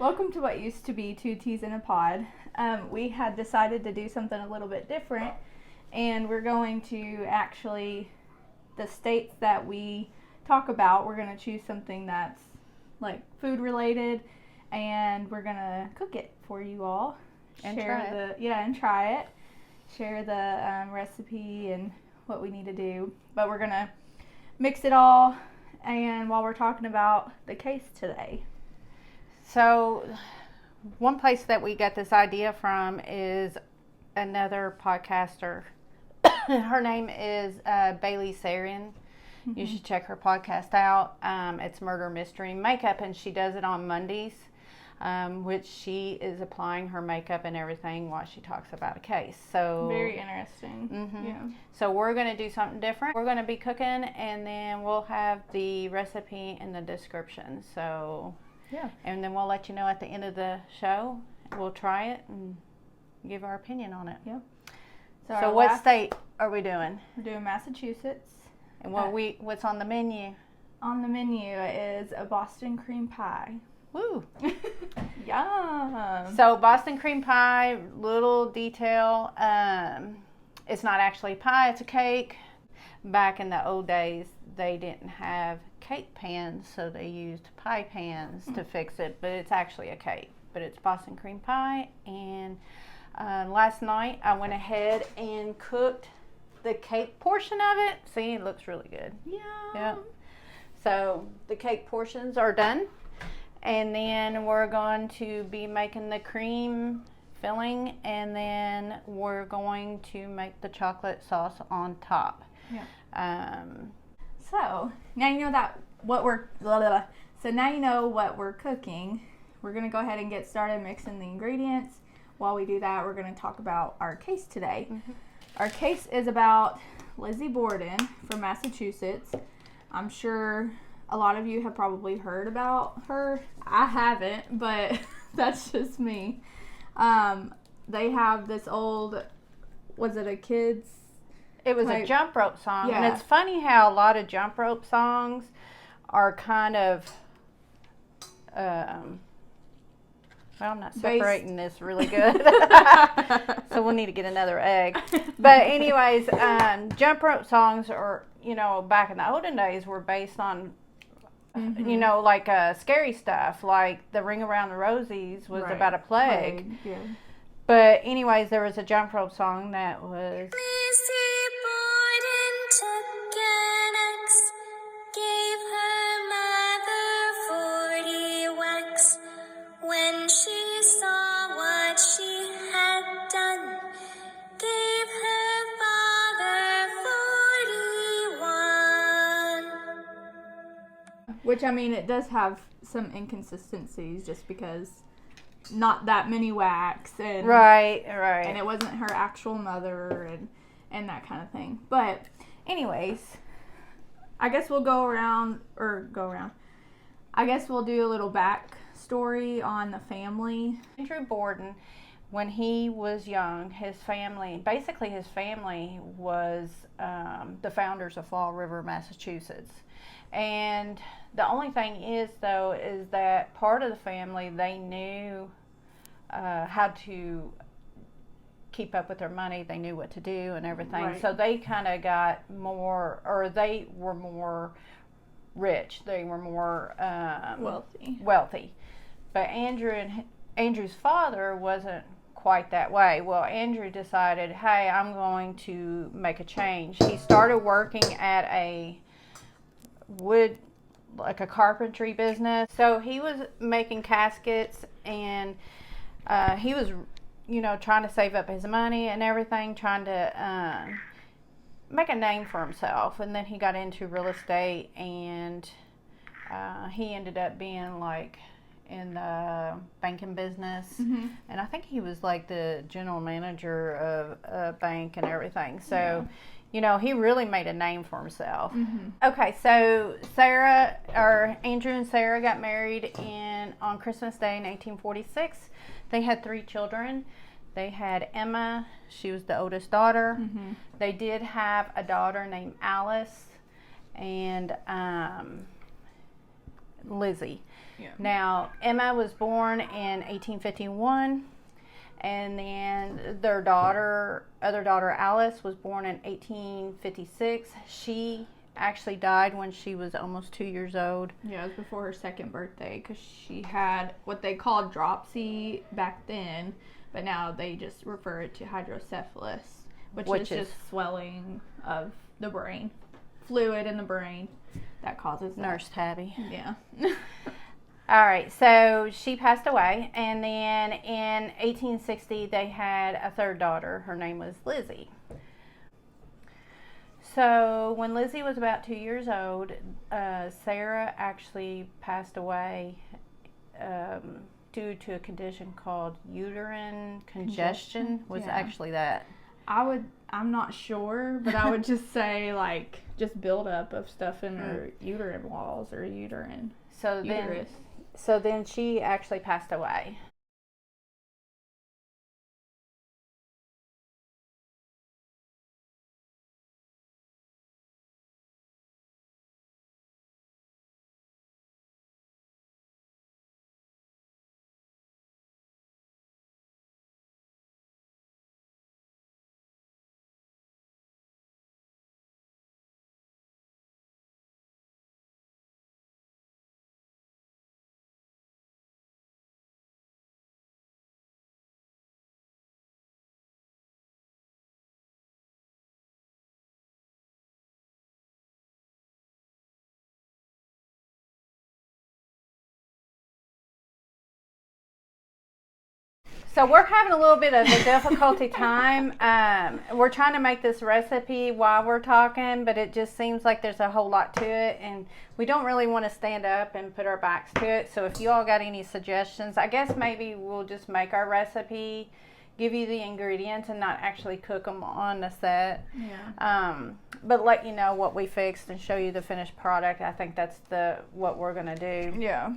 Welcome to what used to be Two Teas in a Pod. We had decided to do something a little bit different, and we're going to actually, the states that we talk about, we're going to choose something that's like food related, and we're going to cook it for you all. And try it. Share the recipe and what we need to do. But we're going to mix it all, and while we're talking about the case today. So, one place that we got this idea from is another podcaster. Her name is Bailey Sarin. Mm-hmm. You should check her podcast out. It's Murder, Mystery, Makeup, and she does it on Mondays, which she is applying her makeup and everything while she talks about a case. So very interesting. Mm-hmm. Yeah. So we're going to do something different. We're going to be cooking, and then we'll have the recipe in the description. So yeah, and then we'll let you know at the end of the show. We'll try it and give our opinion on it. Yeah. So what state are we doing? We're doing Massachusetts. And what's on the menu? On the menu is a Boston cream pie. Woo! Yum! So Boston cream pie, little detail. It's not actually pie; it's a cake. Back in the old days, they didn't have cake pans, so they used pie pans to fix it. But it's actually a cake. But it's Boston cream pie. And last night, I went ahead and cooked the cake portion of it. See, it looks really good. Yum! Yeah. So the cake portions are done. And then we're going to be making the cream filling, and then we're going to make the chocolate sauce on top. Yeah. So now you know what we're cooking. We're gonna go ahead and get started mixing the ingredients. While we do that, we're gonna talk about our case today. Mm-hmm. Our case is about Lizzie Borden from Massachusetts. I'm sure a lot of you have probably heard about her. I haven't, but that's just me. They have this old, was it a kid's? It was a jump rope song. Yeah. And it's funny how a lot of jump rope songs are kind of, well, I'm not separating this really good. So we'll need to get another egg. But anyways, jump rope songs are, back in the olden days were based on, mm-hmm. Like scary stuff. Like the Ring Around the Rosies was about a plague. Yeah. But anyways, there was a jump rope song that was... Lizzie Borden took Ganache, gave her mother 40 whacks. When she saw what she had done, gave her father 41. Which, I mean, it does have some inconsistencies just because not that many whacks. And, Right. And it wasn't her actual mother and that kind of thing. But anyways, I guess we'll go around. I guess we'll do a little backstory on the family. Andrew Borden, when he was young, his family was the founders of Fall River, Massachusetts. And the only thing is that part of the family, they knew how to keep up with their money. They knew what to do and everything. Right. So they kind of got more, or they were more rich. They were more wealthy. But Andrew's father wasn't quite that way. Well, Andrew decided, hey, I'm going to make a change. He started working at a carpentry business. So he was making caskets, and he was, trying to save up his money and everything, trying to make a name for himself. And then he got into real estate, and he ended up being like in the banking business. Mm-hmm. And I think he was like the general manager of a bank and everything. So he really made a name for himself. Mm-hmm. Okay, so Andrew and Sarah got married on Christmas Day in 1846. They had 3 children. They had Emma. She was the oldest daughter. Mm-hmm. They did have a daughter named Alice, and Lizzie. Yeah. Now, Emma was born in 1851, and then their other daughter Alice was born in 1856. She actually died when she was almost 2 years old. Yeah, it was before her second birthday because she had what they called dropsy back then, but now they just refer it to hydrocephalus, which is just swelling of the brain, fluid in the brain that causes that. Nurse Tabby. Yeah. All right, so she passed away, and then in 1860 they had a third daughter. Her name was Lizzie. So when Lizzie was about 2 years old, Sarah actually passed away due to a condition called uterine congestion. Was actually that. I'm not sure, but I would just say like just buildup of stuff in her uterine walls or uterus. So then she actually passed away. So we're having a little bit of a difficulty time. We're trying to make this recipe while we're talking, but it just seems like there's a whole lot to it, and we don't really want to stand up and put our backs to it. So if you all got any suggestions, I guess maybe we'll just make our recipe, give you the ingredients, and not actually cook them on the set. Yeah. But let you know what we fixed and show you the finished product. I think that's what we're gonna do. Yeah.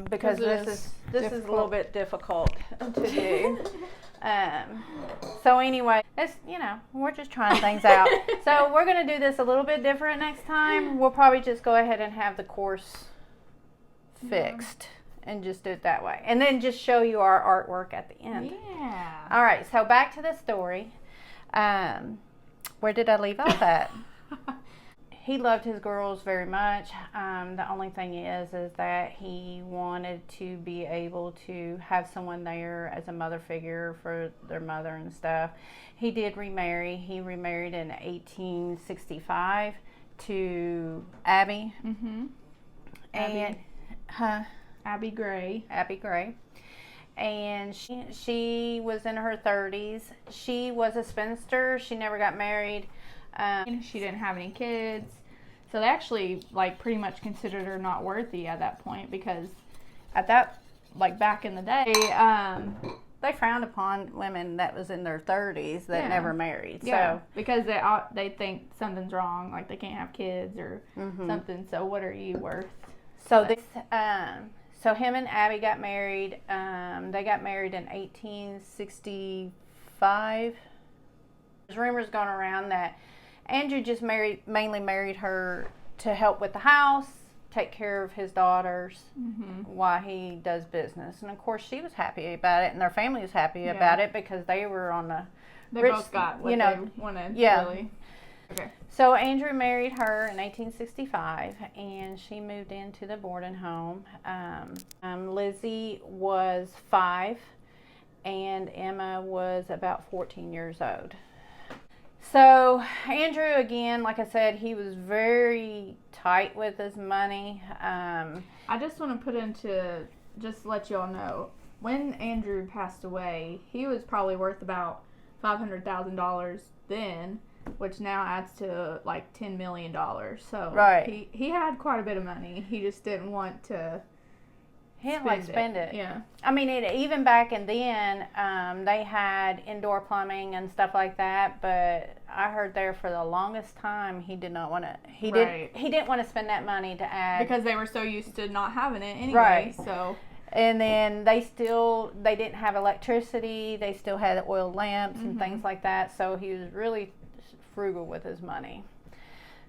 Because this is a little bit difficult to do. So anyway, it's, we're just trying things out. So we're going to do this a little bit different next time. We'll probably just go ahead and have the course fixed and just do it that way. And then just show you our artwork at the end. Yeah. All right, so back to the story. Where did I leave off at? He loved his girls very much. The only thing is that he wanted to be able to have someone there as a mother figure for their mother and stuff. He did remarry. He remarried in 1865 to Abby. Mm-hmm. And Abby Gray. Abby Gray. And she was in her 30s. She was a spinster. She never got married. She didn't have any kids, so they actually pretty much considered her not worthy at that point, because at that back in the day, they frowned upon women that was in their 30s that never married. Yeah, so because they think something's wrong, like they can't have kids or something. So what are you worth? So so him and Abby got married. They got married in 1865. There's rumors going around that Andrew just mainly married her to help with the house, take care of his daughters while he does business. And of course she was happy about it, and their family was happy about it, because they were on the both got what they wanted. Yeah. Really. Okay. So Andrew married her in 1865, and she moved into the Borden home. Lizzie was 5, and Emma was about 14 years old. So Andrew, again, like I said, he was very tight with his money. I just want to just let y'all know, when Andrew passed away, he was probably worth about $500,000 then, which now adds to $10 million. So right. he had quite a bit of money. He just didn't want to. He didn't spend it. Yeah. I mean, even back in then, they had indoor plumbing and stuff like that. But I heard there for the longest time, he did not want to. He didn't want to spend that money to add, because they were so used to not having it anyway. Right. So. And then they didn't have electricity. They still had oil lamps and things like that. So he was really frugal with his money.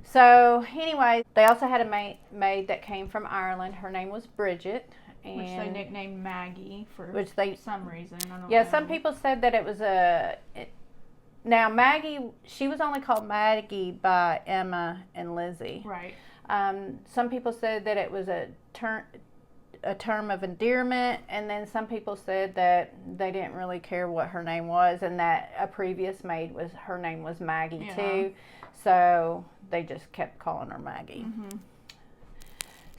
So anyway, they also had a maid that came from Ireland. Her name was Bridget. And which they nicknamed Maggie for some reason. I don't know. Some people said that it was now Maggie, she was only called Maggie by Emma and Lizzie. Right. Some people said that it was a term of endearment, and then some people said that they didn't really care what her name was, and that a previous maid her name was Maggie too, so they just kept calling her Maggie. Mm-hmm.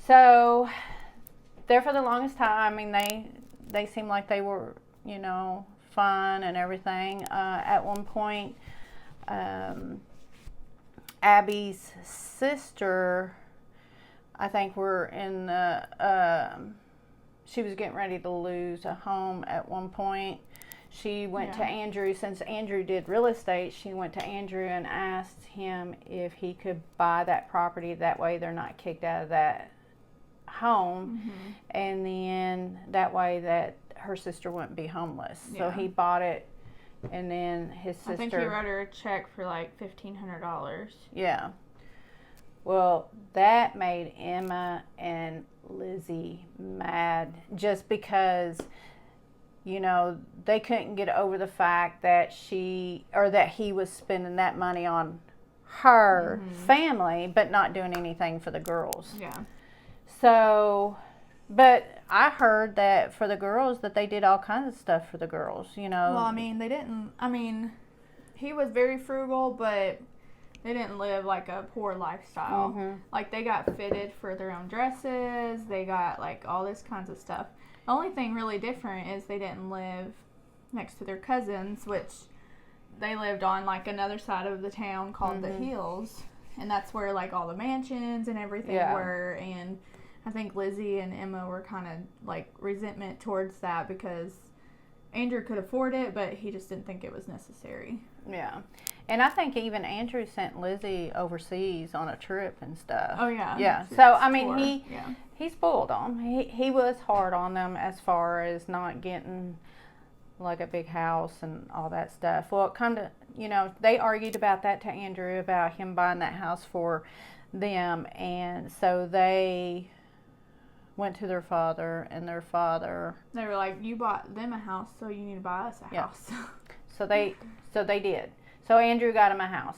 So there for the longest time, I mean, they seemed like they were, fun and everything. At one point, Abby's sister, I think, were in she was getting ready to lose a home at one point. She went to Andrew, since Andrew did real estate, she went to Andrew and asked him if he could buy that property. That way they're not kicked out of that home. Mm-hmm. And then that way that her sister wouldn't be homeless. So he bought it, and then his sister, I think he wrote her a check for like $1,500. Yeah. Well, that made Emma and Lizzie mad, just because, they couldn't get over the fact that he was spending that money on her family, but not doing anything for the girls. Yeah. So, but I heard that for the girls, that they did all kinds of stuff for the girls, Well, I mean, he was very frugal, but they didn't live like a poor lifestyle. Mm-hmm. Like, they got fitted for their own dresses. They got like all this kinds of stuff. The only thing really different is they didn't live next to their cousins, which they lived on like another side of the town called the Hills. And that's where like all the mansions and everything were. And I think Lizzie and Emma were kind of like resentment towards that because Andrew could afford it, but he just didn't think it was necessary. Yeah. And I think even Andrew sent Lizzie overseas on a trip and stuff. Oh, yeah. Yeah. So, I mean, he spoiled them. He was hard on them as far as not getting like a big house and all that stuff. Well, it kind of, they argued about that to Andrew, about him buying that house for them. And so they went to their father, and their father, they were like, you bought them a house, so you need to buy us a house. So they did. So Andrew got him a house.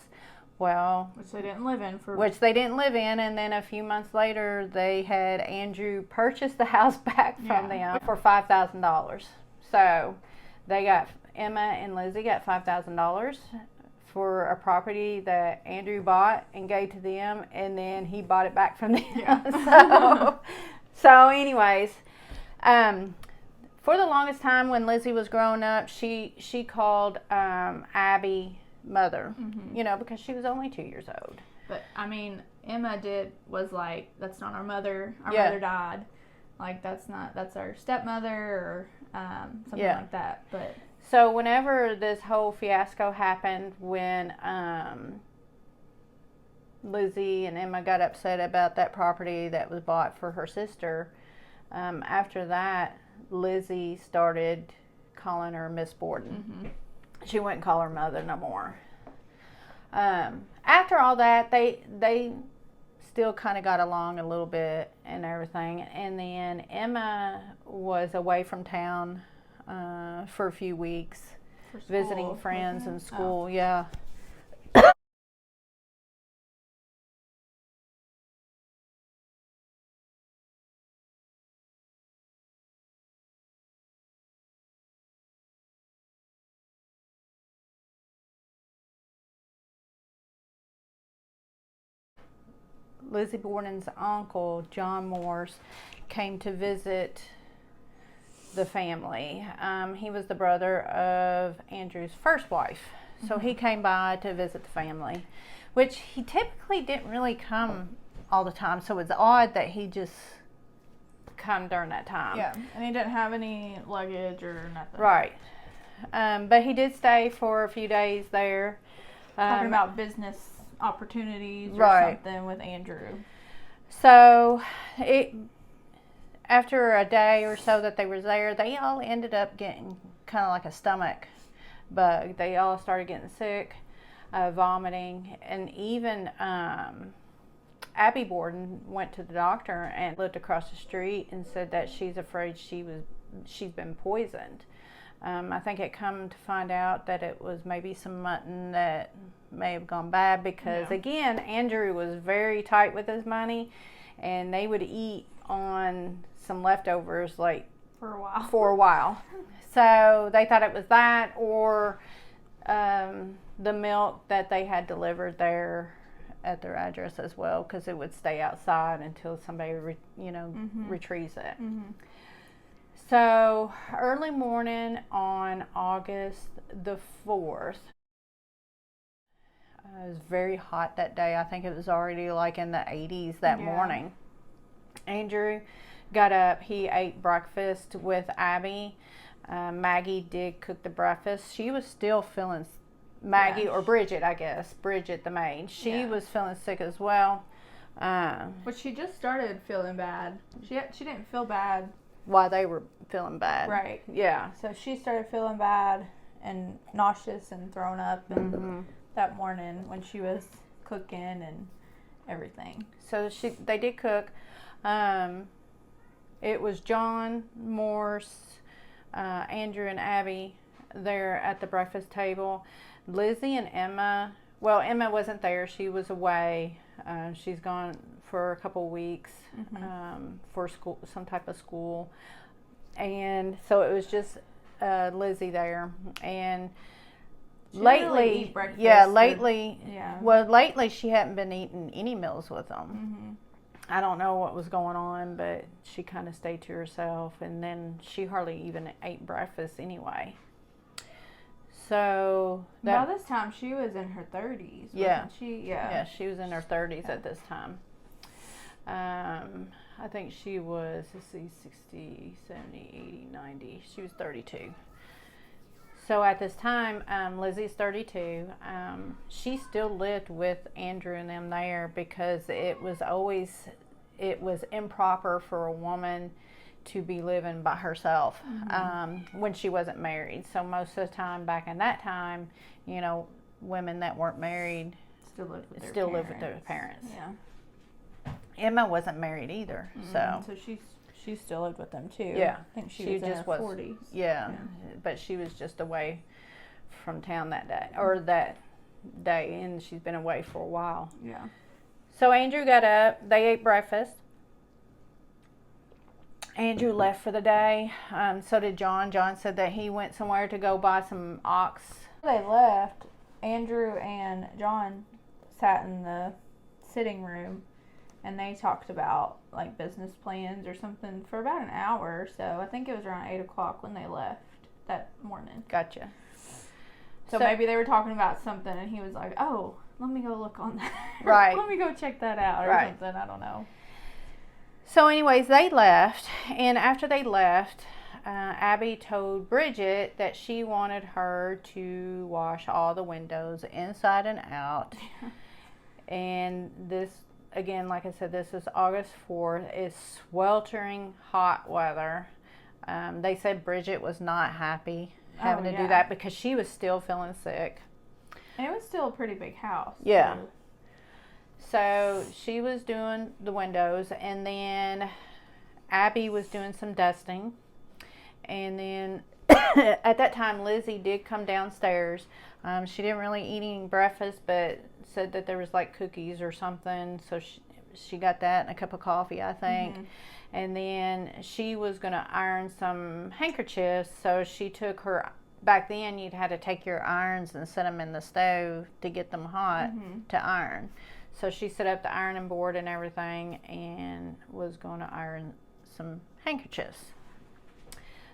Well, which they didn't live in, and then a few months later they had Andrew purchase the house back from them for $5,000. So they got, Emma and Lizzie got $5,000 for a property that Andrew bought and gave to them, and then he bought it back from them. Yeah. So anyways, for the longest time when Lizzie was growing up, she called Abby mother, because she was only 2 years old. But I mean, Emma was like, that's not our mother. Our mother died. Like, that's our stepmother or something like that. But so whenever this whole fiasco happened, when Lizzie and Emma got upset about that property that was bought for her sister, after that, Lizzie started calling her Miss Borden. Mm-hmm. She wouldn't call her mother no more. After all that, they still kind of got along a little bit and everything. And then Emma was away from town for a few weeks, visiting friends in school. Oh. Yeah. Lizzie Borden's uncle, John Morse, came to visit the family. He was the brother of Andrew's first wife. So he came by to visit the family, which he typically didn't really come all the time. So it's odd that he just come during that time. Yeah, and he didn't have any luggage or nothing. Right. But he did stay for a few days there. Talking about business opportunities or something with Andrew. So after a day or so that they were there, they all ended up getting kind of like a stomach bug. They all started getting sick, vomiting, and even Abby Borden went to the doctor and lived across the street and said that she's afraid she's been poisoned. I think it come to find out that it was maybe some mutton that may have gone bad because, again, Andrew was very tight with his money, and they would eat on some leftovers like For a while. So they thought it was that or the milk that they had delivered there at their address as well, because it would stay outside until somebody retrieves it. So early morning on August the 4th, it was very hot that day. I think it was already like in the 80s that morning. Andrew got up, he ate breakfast with Abby. Maggie did cook the breakfast. She was still feeling, Maggie or Bridget, I guess, Bridget the maid, she was feeling sick as well. But she just started feeling bad. She didn't feel bad while they were feeling bad. Right. Yeah. So she started feeling bad and nauseous and thrown up and that morning when she was cooking and everything. So they did cook. It was John, Morse, Andrew and Abby there at the breakfast table. Lizzie and Emma, well, Emma wasn't there. She was away. She's gone for a couple weeks for school, some type of school. And so it was just Lizzie there. And lately, lately she hadn't been eating any meals with them. I don't know what was going on, but she kind of stayed to herself, and then she hardly even ate breakfast anyway. So by this time she was in her 30s, wasn't she? Yeah, she was in her 30s at this time. I think she was, 60, 70, 80, 90. She was 32. So at this time, Lizzie's 32. She still lived with Andrew and them there because it was improper for a woman to be living by herself when she wasn't married. So most of the time back in that time, women that weren't married still lived with their parents. Yeah. Emma wasn't married either, so she still lived with them too. Yeah, I think she was in her 40s. Yeah, but she was just away from town that day, and she's been away for a while. Yeah. So Andrew got up. They ate breakfast. Andrew left for the day. So did John. John said that he went somewhere to go buy some ox. They left. Andrew and John sat in the sitting room, and they talked about like business plans or something for about an hour or so. I think it was around 8 o'clock when they left that morning. Gotcha. So maybe they were talking about something, and he was like, "Oh, let me go look on that. Right. Let me go check that out," or something. I don't know. So anyways, they left, and after they left, Abby told Bridget that she wanted her to wash all the windows inside and out. And this, again, like I said, this is August 4th. It's sweltering hot weather. They said Bridget was not happy having to do that because she was still feeling sick. And it was still a pretty big house. Yeah. Too. So she was doing the windows, and then Abby was doing some dusting. And then at that time, Lizzie did come downstairs. She didn't really eat any breakfast, but said that there was like cookies or something. So she got that and a cup of coffee, I think. And then she was going to iron some handkerchiefs. So she took her, back then you'd had to take your irons and set them in the stove to get them hot to iron. So she set up the ironing board and everything and was going to iron some handkerchiefs.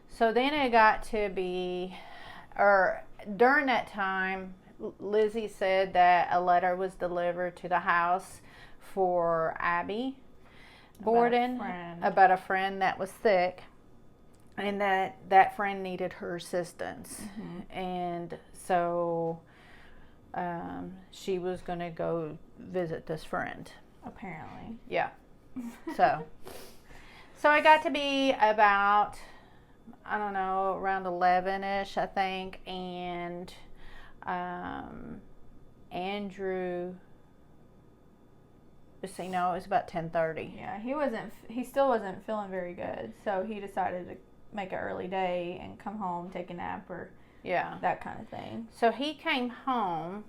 So then it got to be, or during that time, Lizzie said that a letter was delivered to the house for Abby Borden about a friend that was sick, and that friend needed her assistance. And so she was going to go visit this friend. Apparently. Yeah. So it got to be about, I don't know, around 11-ish, I think, and Andrew see, no, it was about 10:30. Yeah, he still wasn't feeling very good, so he decided to make an early day and come home, take a nap, or that kind of thing. So he came home,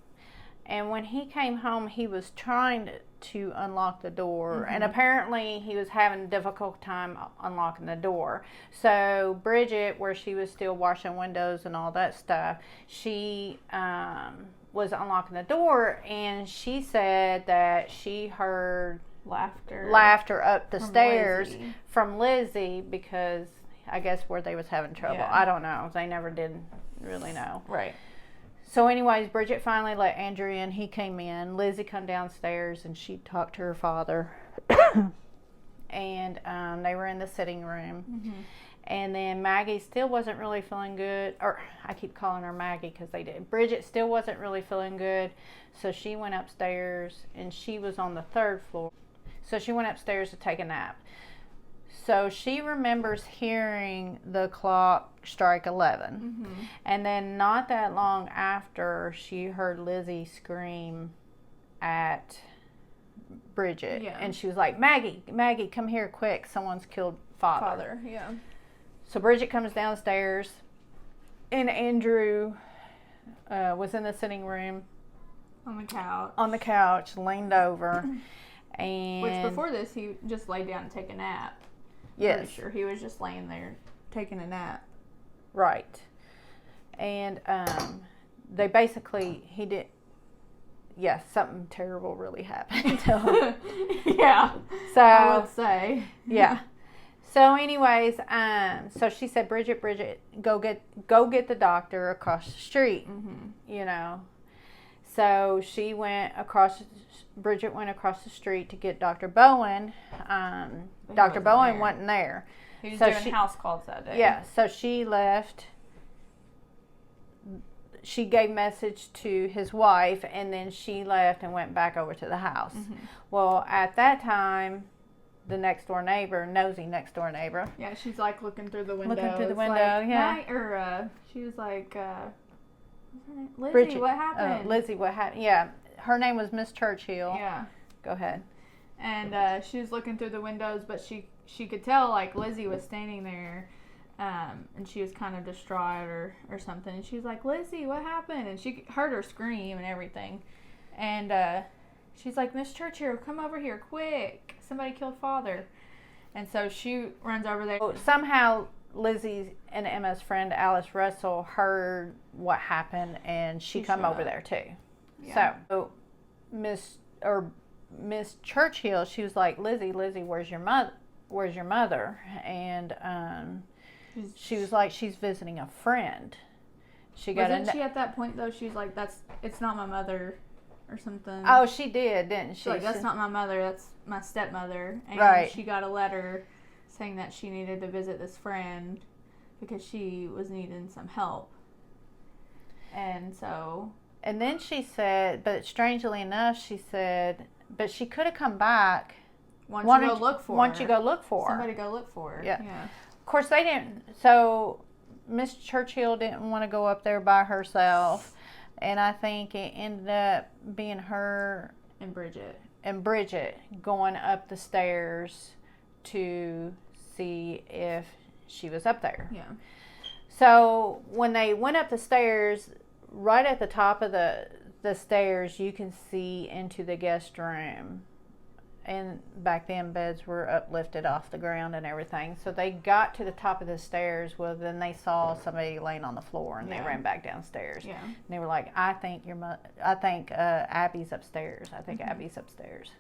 and when he came home, he was trying to unlock the door, and apparently he was having a difficult time unlocking the door. So Bridget, where she was still washing windows and all that stuff, she was unlocking the door, and she said that she heard laughter up the stairs from Lizzie, because I guess where they was having trouble. Yeah. I don't know. They never did really know. Right. So anyways, Bridget finally let Andrew in. He came in. Lizzie come downstairs, and she talked to her father. And they were in the sitting room. And then Maggie still wasn't really feeling good. Or I keep calling her Maggie because they did. Bridget still wasn't really feeling good. So she went upstairs, and she was on the 3rd floor. So she went upstairs to take a nap. So she remembers hearing the clock strike 11. And then not that long after, she heard Lizzie scream at Bridget. Yeah. And she was like, Maggie, come here quick. Someone's killed father. Yeah. So Bridget comes downstairs, and Andrew was in the sitting room. On the couch. Leaned over. And Which before this, he just laid down to take a nap. yes. Pretty sure he was just laying there taking a nap. Right. And they basically, something terrible really happened to him. Yeah. So, I would say. yeah. So anyways, so she said, Bridget, go get the doctor across the street, you know. So Bridget went across the street to get Dr. Bowen. Dr. Bowen wasn't there. He was doing house calls that day. Yeah, so she left. She gave message to his wife, and then she left and went back over to the house. Well, at that time, the nosy next door neighbor. Yeah, she's like looking through the window. She was like, Lizzie, Bridget, what happened? Lizzie, what happened? Yeah, her name was Miss Churchill. Yeah. Go ahead. And she was looking through the windows, but she could tell, like, Lizzie was standing there, and she was kind of distraught or something. And she was like, Lizzie, what happened? And she heard her scream and everything. And she's like, Miss Churchill, come over here, quick. Somebody killed father. And so she runs over there. Somehow Lizzie and Emma's friend Alice Russell heard what happened, and she come over there too. Yeah. So Miss Churchill, she was like, Lizzie, where's your mother? And she was like, she's visiting a friend. Wasn't she at that point though? She was like, it's not my mother or something. Oh, she did, didn't she? Like, that's not my mother, that's my stepmother. And right. She got a letter saying that she needed to visit this friend because she was needing some help. And then she said, but strangely enough, she said, but she could have come back. Why don't you go look for her? Somebody go look for her. Yeah. Of course, they didn't. So Miss Churchill didn't want to go up there by herself. And I think it ended up being her and Bridget going up the stairs to see if she was up there. Yeah. So when they went up the stairs, right at the top of the stairs, you can see into the guest room. And back then, beds were uplifted off the ground and everything. So they got to the top of the stairs. Well, then they saw somebody laying on the floor, and they ran back downstairs. Yeah. And they were like, I think Abby's upstairs. Abby's upstairs.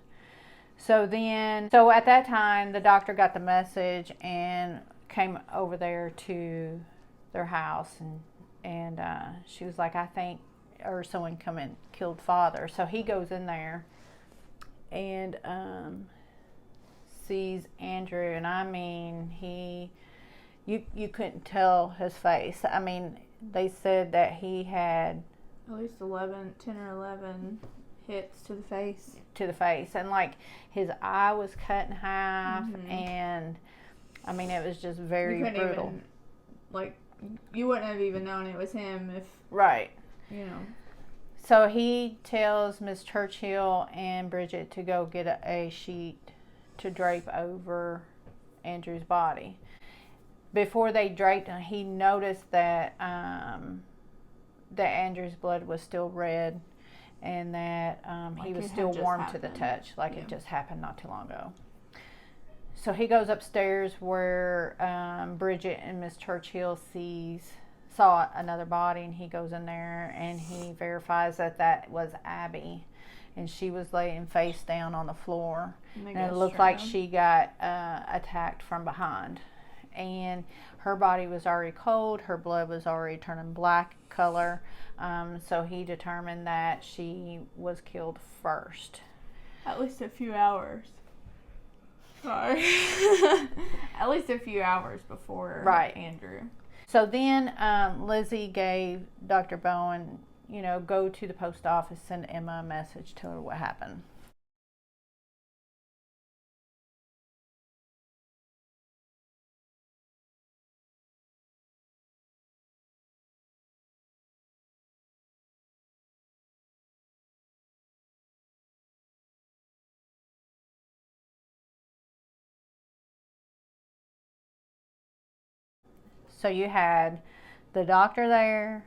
So at that time, the doctor got the message and came over there to their house, and she was like, someone come and killed father. So he goes in there and sees Andrew, and I mean, you couldn't tell his face. I mean, they said that he had at least 10 or 11 hits to the face. And like his eye was cut in half, and I mean, it was just very brutal. You wouldn't have even known it was him if. Right. You know. So he tells Miss Churchill and Bridget to go get a sheet to drape over Andrew's body. Before they draped him, he noticed that that Andrew's blood was still red, and that he was still warm to the touch, like it just happened not too long ago. So he goes upstairs where Bridget and Miss Churchill saw another body, and he goes in there and he verifies that that was Abby, and she was laying face down on the floor, and it looked like she got attacked from behind. And her body was already cold, her blood was already turning black color, so he determined that she was killed first. At least a few hours. Sorry. At least a few hours before Andrew. So then Lizzie gave Dr. Bowen, go to the post office, send Emma a message, tell her what happened. So you had the doctor there,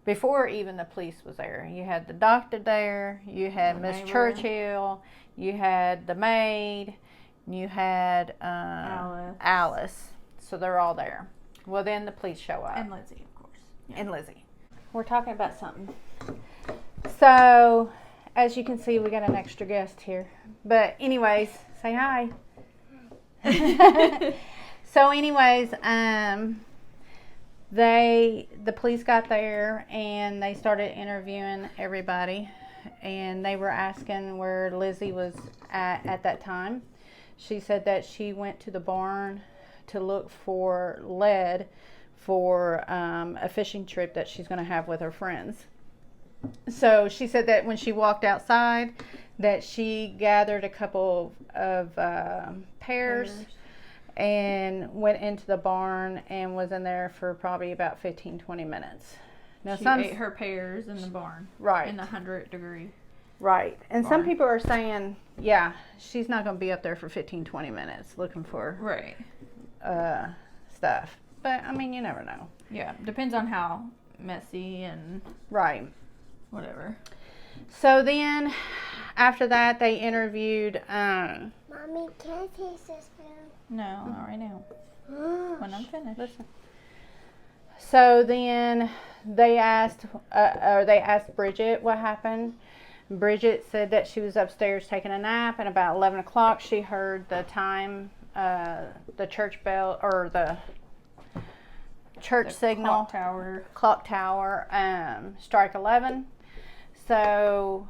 before even the police was there. You had the doctor there, you had Miss Churchill, you had the maid, you had Alice. So they're all there. Well, then the police show up. And Lizzie, of course. Yeah. And Lizzie. We're talking about something. So, as you can see, we got an extra guest here. But anyways, say hi. So anyways, the police got there and they started interviewing everybody, and they were asking where Lizzie was at that time. She said that she went to the barn to look for lead for a fishing trip that she's going to have with her friends. So she said that when she walked outside, that she gathered a couple of pears and went into the barn and was in there for probably about 15-20 minutes. Now she ate her pears in the barn. Right. In the 100-degree. Right. And barn. Some people are saying, yeah, she's not going to be up there for 15-20 minutes looking for stuff. But, I mean, you never know. Yeah. Depends on how messy and... Right. Whatever. So then, after that, they interviewed... Mommy, can I taste this food? No, not right now. When I'm finished. Listen. So then they asked Bridget what happened. Bridget said that she was upstairs taking a nap, and about 11 o'clock she heard the time, the church bell, or the church signal. Clock tower strike 11. So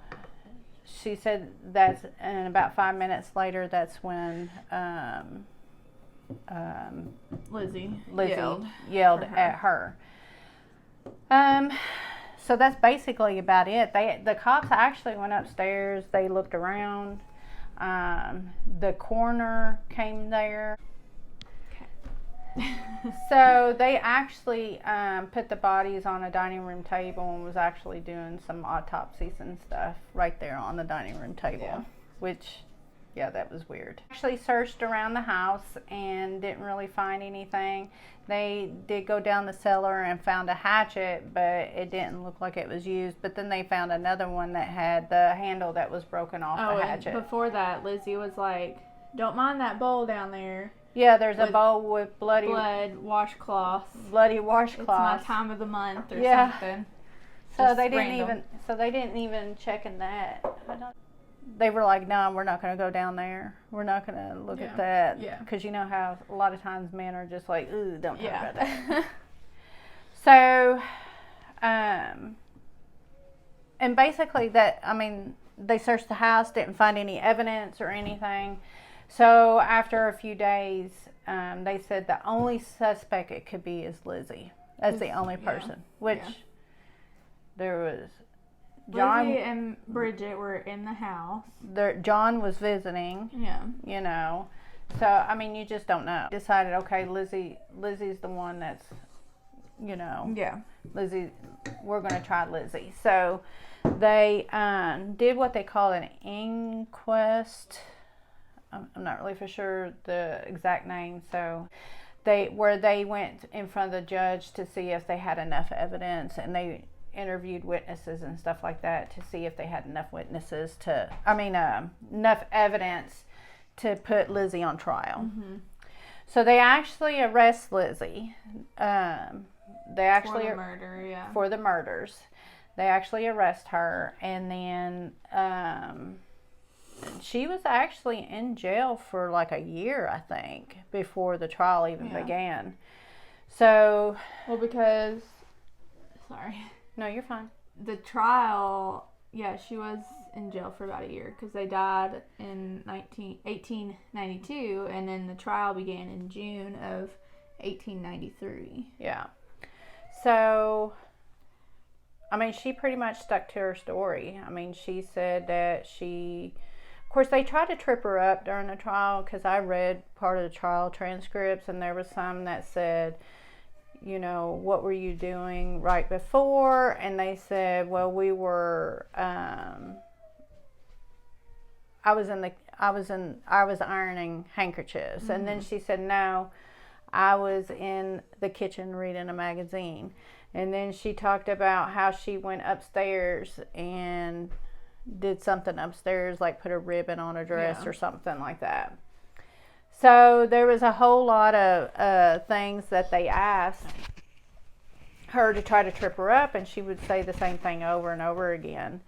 she said that's, and about 5 minutes later, that's when Lizzie yelled at her. So that's basically about it. The cops actually went upstairs. They looked around. The coroner came there. So they actually put the bodies on a dining room table and was actually doing some autopsies and stuff right there on the dining room table. Yeah. Which, yeah, that was weird. Actually searched around the house and didn't really find anything. They did go down the cellar and found a hatchet, but it didn't look like it was used. But then they found another one that had the handle that was broken off the hatchet. Before that, Lizzie was like, "Don't mind that bowl down there." Yeah, there's a bowl with blood washcloths. Bloody washcloths. It's my time of the month or something. So they didn't even check in that. They were like, "No, we're not going to go down there. We're not going to look at that." Yeah. Because you know how a lot of times men are just like, "Ooh, don't talk about that." So, and basically they searched the house, didn't find any evidence or anything. So after a few days, they said the only suspect it could be is Lizzie. That's the only person. Which there was John. Lizzie and Bridget were in the house. John was visiting. Yeah. You know. So you just don't know. Decided, okay, Lizzie's the one that's, Yeah. Lizzie, we're gonna try Lizzie. So they did what they call an inquest. I'm not really for sure the exact name. So they went in front of the judge to see if they had enough evidence, and they interviewed witnesses and stuff like that to see if they had enough enough evidence to put Lizzie on trial. Mm-hmm. So they actually arrest Lizzie. They actually for the murder, yeah. For the murders. They actually arrest her, and then she was actually in jail for like a year, I think, before the trial even began. So, well, because, sorry. No, you're fine. The trial, she was in jail for about a year because they died in 1892, and then the trial began in June of 1893. Yeah. So, I mean, she pretty much stuck to her story. I mean, she said that of course, they tried to trip her up during the trial, because I read part of the trial transcripts, and there was some that said, you know, what were you doing right before? And they said, well, we were, I was ironing handkerchiefs. Mm-hmm. And then she said, no, I was in the kitchen reading a magazine. And then she talked about how she went upstairs and did something upstairs, like put a ribbon on a dress or something like that. So there was a whole lot of things that they asked her to try to trip her up, and she would say the same thing over and over again.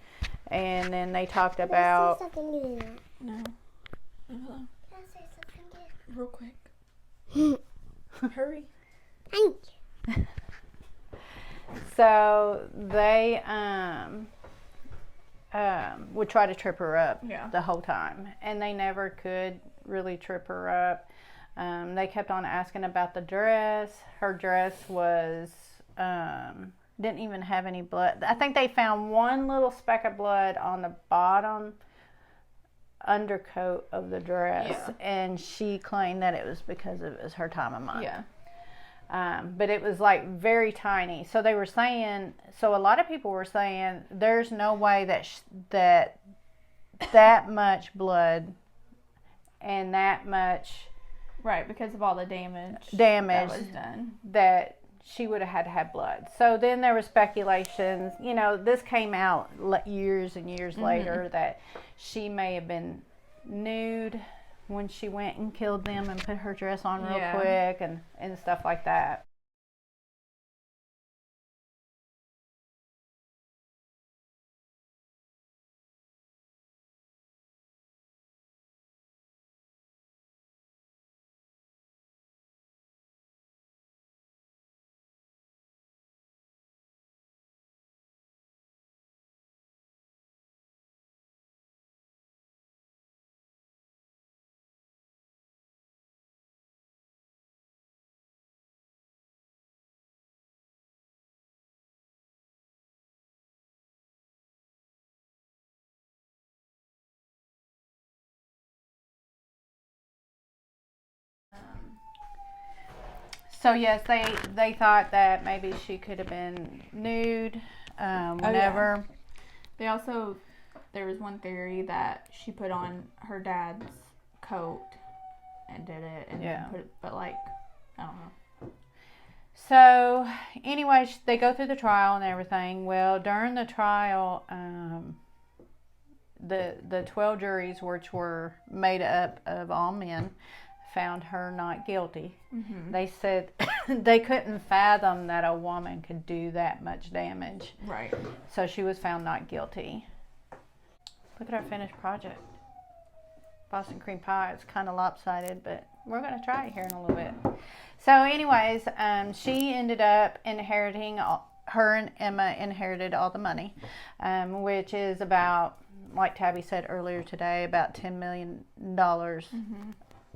And then they talked about... Can I say something to you? No. Can I say something to you? Real quick. Hurry. Thank you. So they would try to trip her up the whole time, and they never could really trip her up. They kept on asking about the dress. Her dress was didn't even have any blood. I think they found one little speck of blood on the bottom undercoat of the dress, and she claimed that it was because it was her time of month. Yeah. But it was like very tiny. So they were saying, so a lot of people were saying, there's no way that that much blood and that much, right, because of all the damage that was done, that she would have had to have blood. So then there were speculations, you know, this came out years and years later, that she may have been nude when she went and killed them and put her dress on real quick and stuff like that. So yes, they thought that maybe she could have been nude whenever. They also, there was one theory that she put on her dad's coat and did it, and then put it, but like, I don't know. So anyway, they go through the trial and everything. Well, during the trial, the 12 juries, which were made up of all men, found her not guilty. Mm-hmm. They said they couldn't fathom that a woman could do that much damage. Right. So she was found not guilty. Look at our finished project. Boston cream pie. It's kind of lopsided, but we're going to try it here in a little bit. So anyways, she ended up inheriting, her and Emma inherited all the money, which is about, like Tabby said earlier today, about $10 million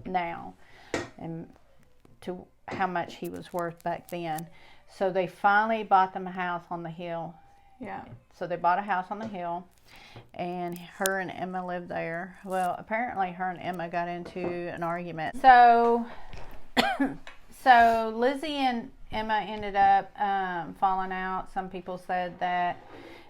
now, and to how much he was worth back then. So they finally bought them a house on the hill. Yeah. So they bought a house on the hill, and her and Emma lived there. Well, apparently her and Emma got into an argument. So Lizzie and Emma ended up falling out. Some people said that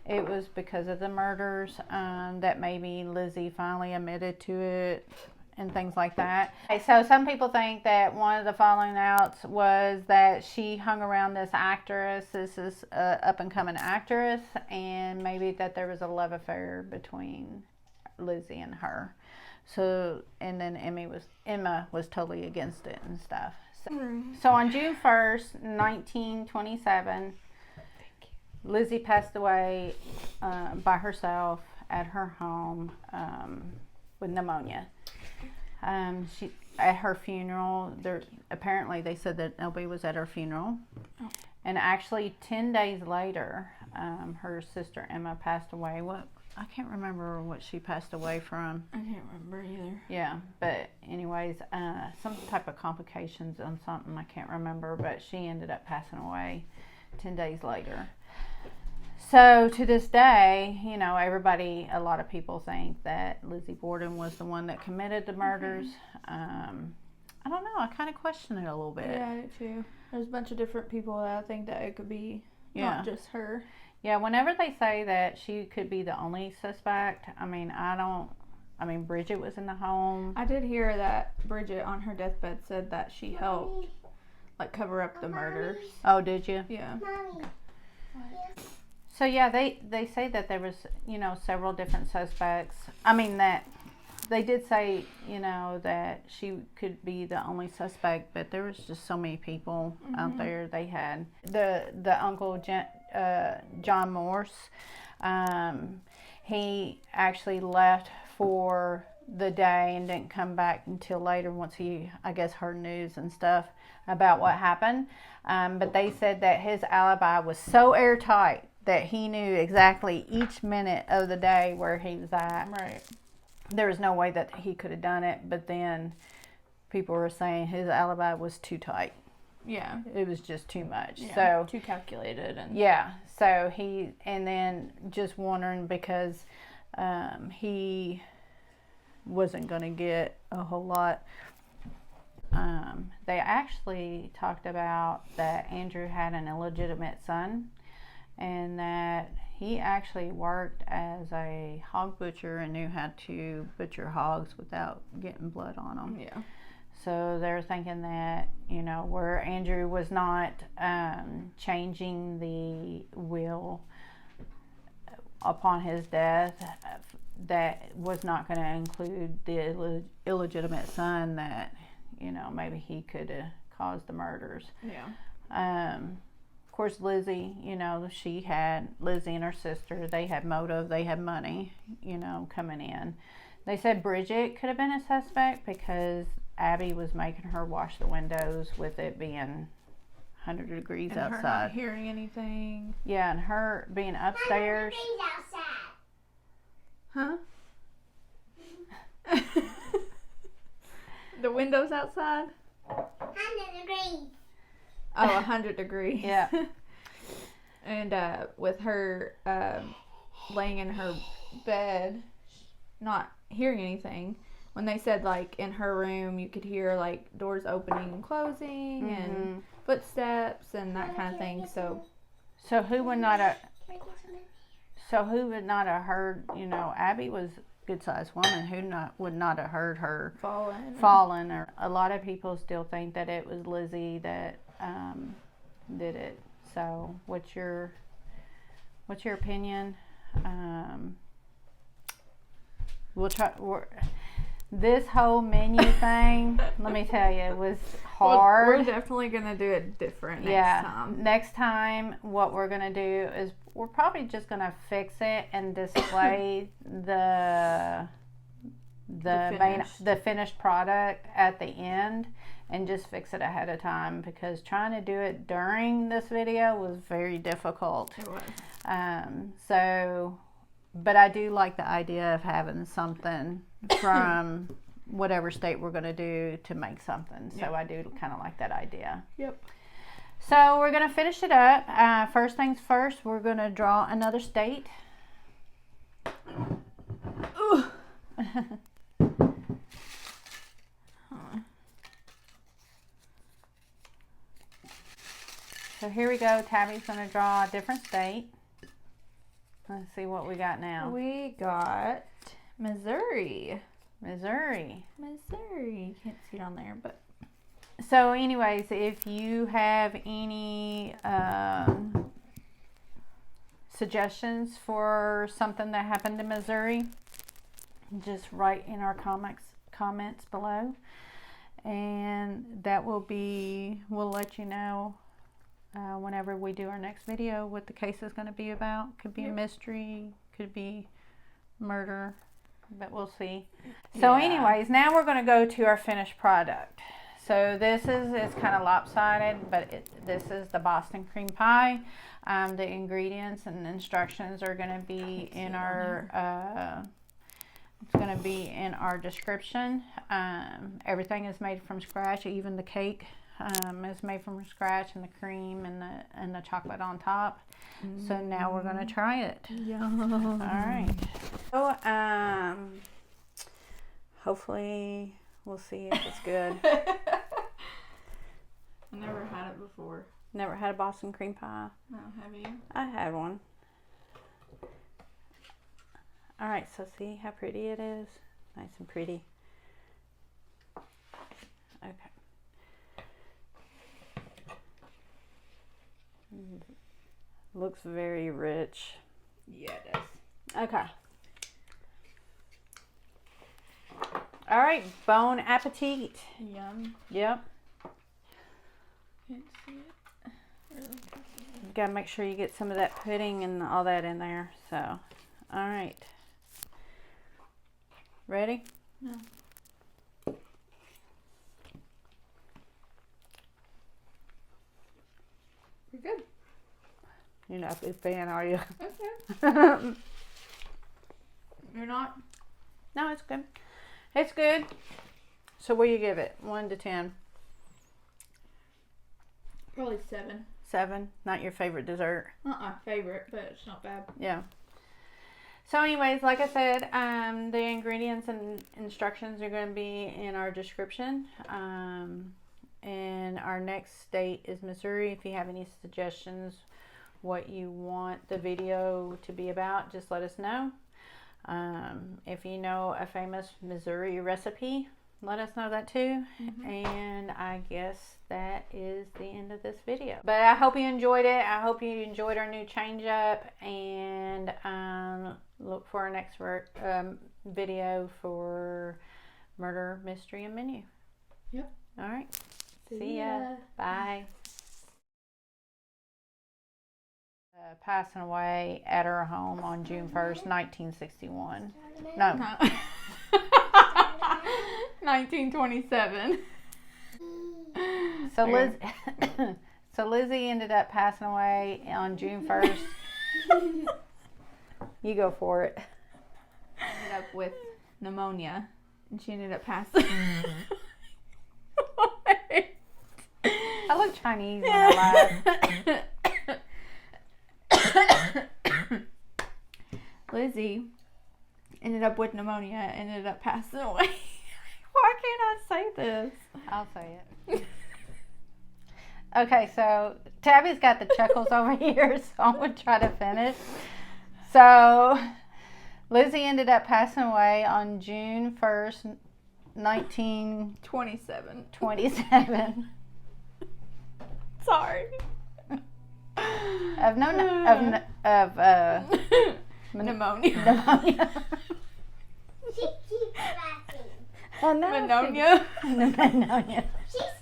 it was because of the murders, that maybe Lizzie finally admitted to it and things like that. Okay, so some people think that one of the falling outs was that she hung around this actress. This is an up-and-coming actress, and maybe that there was a love affair between Lizzie and her. So, and then Emma was totally against it and stuff. So on June 1st, 1927, Lizzie passed away by herself at her home with pneumonia. She at her funeral. Apparently they said that nobody was at her funeral, and actually 10 days later, her sister Emma passed away. I can't remember what she passed away from. I can't remember either. Yeah, but anyways, some type of complications on something, I can't remember, but she ended up passing away 10 days later. So to this day, you know, a lot of people think that Lizzie Borden was the one that committed the murders. I don't know, I kind of question it a little bit. Yeah, I do too. There's a bunch of different people that I think that it could be, not just her. Yeah, whenever they say that she could be the only suspect, I mean, Bridget was in the home. I did hear that Bridget on her deathbed said that she helped, like, cover up the murders. Oh, did you? Yeah. So yeah, they say that there was, you know, several different suspects. I mean, that they did say, you know, that she could be the only suspect, but there was just so many people out there. They had the uncle John Morse. He actually left for the day and didn't come back until later once he, I guess, heard news and stuff about what happened. But they said that his alibi was so airtight that he knew exactly each minute of the day where he was at. Right. There was no way that he could have done it, but then people were saying his alibi was too tight. Yeah. It was just too much. Yeah, so too calculated. And yeah. So and then just wondering because he wasn't going to get a whole lot. They actually talked about that Andrew had an illegitimate son, and that he actually worked as a hog butcher and knew how to butcher hogs without getting blood on them. Yeah. So they're thinking that, you know, where Andrew was not changing the will upon his death, that was not going to include the illegitimate son, that, you know, maybe he could have caused the murders. Yeah. Of course, Lizzie, you know, Lizzie and her sister, they had motive, they had money, you know, coming in. They said Bridget could have been a suspect because Abby was making her wash the windows with it being 100 degrees and outside. Her not hearing anything. Yeah, and her being upstairs. 100 degrees outside. Huh? The windows outside? 100 degrees. Oh, 100 degrees. Yeah. And with her laying in her bed, not hearing anything, when they said, like, in her room you could hear, like, doors opening and closing and footsteps and that kind of thing. So who would not have heard, you know, Abby was a good-sized woman, would not have heard her falling. Or a lot of people still think that it was Lizzie that did it. So what's your opinion? This whole menu thing, let me tell you, was hard. We're definitely going to do it different next time. Next time, what we're going to do is we're probably just going to fix it and display the finished product at the end, and just fix it ahead of time, because trying to do it during this video was very difficult. It was. But I do like the idea of having something from whatever state we're going to do to make something. So I do kind of like that idea. Yep. So we're going to finish it up. First things first, we're going to draw another state. Ooh. So here we go. Tabby's going to draw a different state. Let's see what we got now. We got Missouri. Missouri. Missouri. Can't see it on there, but. So anyways, if you have any suggestions for something that happened in Missouri, just write in our comments below, and that will be, we'll let you know whenever we do our next video what the case is going to be about. Could be a mystery, could be murder, but we'll see. So anyways, now we're going to go to our finished product. So this is, it's kind of lopsided, but this is the Boston cream pie. The ingredients and instructions are going to be in our it's going to be in our description. Everything is made from scratch, even the cake is made from scratch, and the cream and the chocolate on top. So now we're going to try it. Yum. All right. So hopefully we'll see if it's good. I never had it before. Never had a Boston cream pie. No, have you? I had one. All right, so see how pretty it is? Nice and pretty. Okay. Looks very rich. Yeah, it does. Okay. All right, bon appetit. Yum. Yep. Can't see it. You gotta make sure you get some of that pudding and all that in there. So, all right. Ready? No. You're good. You're not a big fan, are you? Okay. You're not? No, it's good. It's good. So what do you give it? 1 to 10? Probably 7. 7. Not your favorite dessert. Favorite, but it's not bad. Yeah. So anyways, like I said, the ingredients and instructions are going to be in our description. And our next state is Missouri. If you have any suggestions what you want the video to be about, just let us know. If you know a famous Missouri recipe, let us know that too. And I guess that is the end of this video. But I hope you enjoyed it. I hope you enjoyed our new change up, and look for our next video for Murder, Mystery, and Menu. Yep. All right. See ya. Bye. Passing away at her home on June 1st, 1961. No. 1927. So Lizzie ended up passing away on June 1st. You go for it. Ended up with pneumonia, and she ended up passing. I look Chinese when I laugh. Lizzie ended up with pneumonia, ended up passing away. Why can't I say this? I'll say it. Okay, so Tabby's got the chuckles over here, so I'm going to try to finish. So Lizzie ended up passing away on June 1st, 1927. Sorry. Of pneumonia. She keeps laughing. Oh, no, Pneumonia. Pneumonia. She's